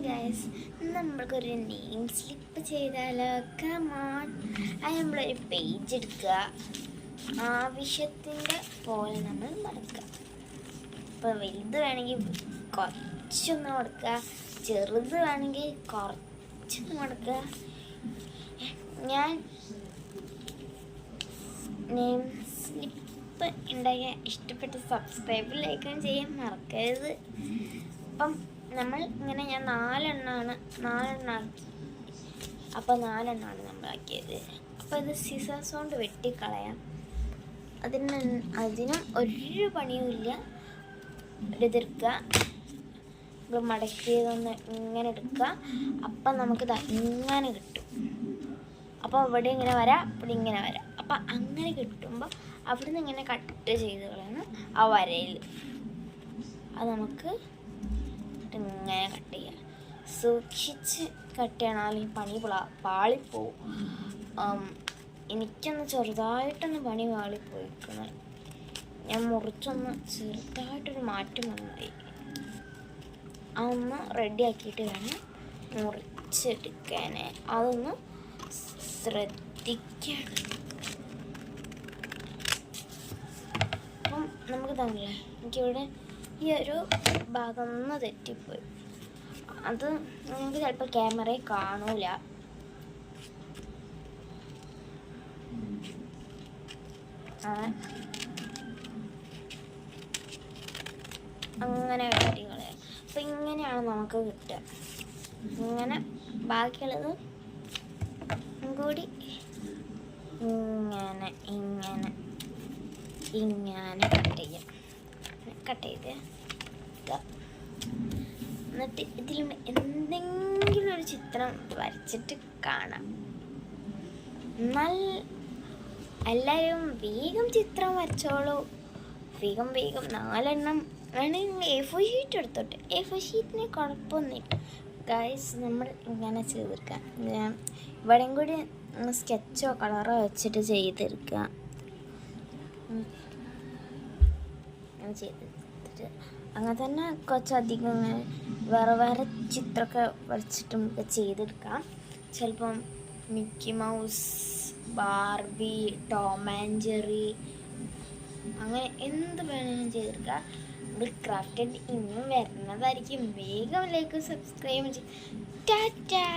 Guys, നമ്മൾക്കൊരു name slip ചെയ്താലോ? Come on. അത് നമ്മളൊരു പേജ് എടുക്കുക, ആവശ്യത്തിൻ്റെ പോലെ നമ്മൾ മടക്കുക. ഇപ്പോൾ വലുത് വേണമെങ്കിൽ കുറച്ചൊന്ന് മടക്കുക, ചെറുത് വേണമെങ്കിൽ കുറച്ചൊന്ന് മടക്കുക. ഞാൻ നെയിം സ്ലിപ്പ് ഉണ്ടാക്കിയ ഇഷ്ടപ്പെട്ട സബ്സ്ക്രൈബ് ലൈക്കും ചെയ്യാൻ മറക്കരുത്. അപ്പം നമ്മൾ ഇങ്ങനെ ഞാൻ നാലെണ്ണം ആക്കി. അപ്പോൾ നാലെണ്ണമാണ് നമ്മളാക്കിയത്. അപ്പോൾ ഇത് സിസേഴ്സ് കൊണ്ട് വെട്ടിക്കളയാം. അതിനും ഒരു പണിയുമില്ല. ഇതെടുക്കുക, ഇത് മടക്കിയതൊന്ന് ഇങ്ങനെ എടുക്കുക. അപ്പം നമുക്കിത് ഇങ്ങനെ കിട്ടും. അപ്പോൾ ഇവിടെ ഇങ്ങനെ വരാം, ഇവിടെ ഇങ്ങനെ വരാം. അപ്പം അങ്ങനെ കിട്ടുമ്പോൾ അവിടെ നിന്ന് ഇങ്ങനെ കട്ട് ചെയ്ത് കളയണം ആ വരയിൽ. അത് നമുക്ക് ഇങ്ങനെ കട്ട് ചെയ്യാം. സൂക്ഷിച്ച് കട്ട് ചെയ്യണം, അല്ലെങ്കിൽ പണി പാളിപ്പോവും. എനിക്കൊന്ന് ചെറുതായിട്ടൊന്ന് പണി പാളിപ്പോയിക്കുന്നത്. ഞാൻ മുറിച്ചൊന്ന് ചെറുതായിട്ടൊരു മാറ്റം വന്നായി. അതൊന്ന് റെഡിയാക്കിയിട്ട് വേണം മുറിച്ചെടുക്കാൻ. അതൊന്ന് ശ്രദ്ധിക്കണം. അപ്പം നമുക്ക് തന്നില്ലേ, എനിക്കിവിടെ ഈ ഒരു ഭാഗം ഒന്ന് തെറ്റിപ്പോയി. അത് നിങ്ങൾക്ക് ചിലപ്പോൾ ക്യാമറയിൽ കാണൂല. അങ്ങനെ വെട്ടികളെ. അപ്പം ഇങ്ങനെയാണ് നമുക്ക് കിട്ടുക. ഇങ്ങനെ ബാക്കിയുള്ളത് കൂടി ഇങ്ങനെ ഇങ്ങനെ ഇങ്ങനെ കട്ട് ചെയ്ത് എന്നിട്ട് ഇതിൽ എന്തെങ്കിലും ഒരു ചിത്രം വരച്ചിട്ട് കാണാം. എന്നാൽ എല്ലാവരും വേഗം ചിത്രം വരച്ചോളൂ. വേഗം 4 വേണമെങ്കിൽ A4 ഷീറ്റ് എടുത്തോട്ടെ. A4 ഷീറ്റിന് കുഴപ്പമൊന്നുമില്ല ഗൈസ്. നമ്മൾ ഇങ്ങനെ ചെയ്തെടുക്കുക. ഇവിടെയും കൂടി സ്കെച്ചോ കളറോ വെച്ചിട്ട് ചെയ്തെടുക്കുക. ചെയ്തെടുത്തിട്ട് അങ്ങനെ തന്നെ കുറച്ചധികം ഇങ്ങനെ വേറെ ചിത്രമൊക്കെ വരച്ചിട്ട് നമുക്ക് ചെയ്തെടുക്കാം. ചിലപ്പം Mickey mouse, Barbie, Tom and Jerry, അങ്ങനെ എന്ത് വേണമെങ്കിലും ചെയ്തെടുക്കാം. ഇത് ക്രാഫ്റ്റഡ് ഇനിയും വരുന്നതായിരിക്കും. വേഗം ലൈക്ക് സബ്സ്ക്രൈബ് ചെയ്യും. ടാറ്റാ.